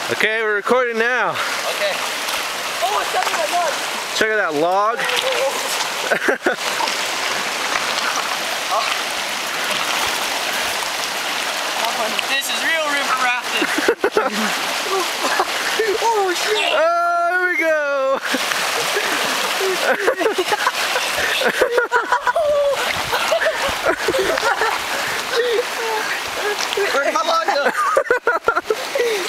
Okay, we're recording now. Okay. Oh, it's stuck in my mud. Check out that log. This is real river rafting. Oh shit! Oh, here we go. Where'd my log go?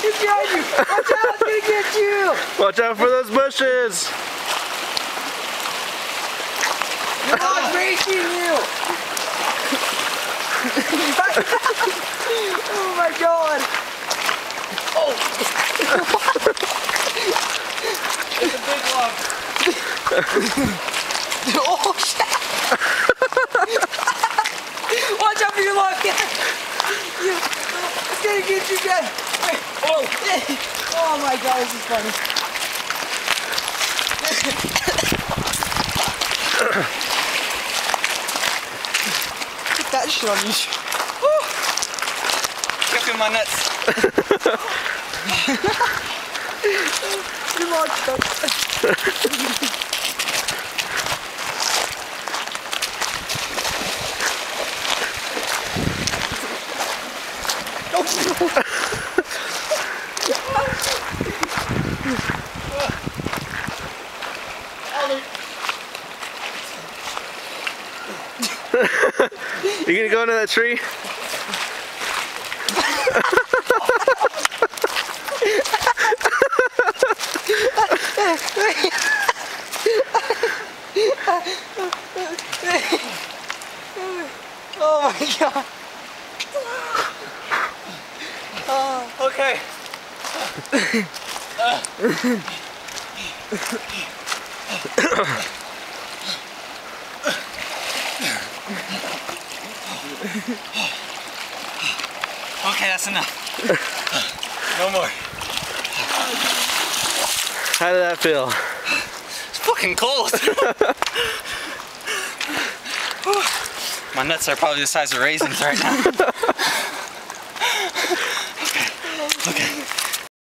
It's behind you! Watch out, it's gonna get you! Watch out for those bushes! The dog's racing you! Oh my god! Oh! It's a big log. Oh shit! Watch out for your log, Ken! It's gonna get you, Ken! Oh my god, this is funny. Get that shit on you. Kicking my nuts. Your log's stuck. You gonna go into that tree? Oh my god. Okay. Okay, that's enough. No more. How did that feel? It's fucking cold. My nuts are probably the size of raisins right now.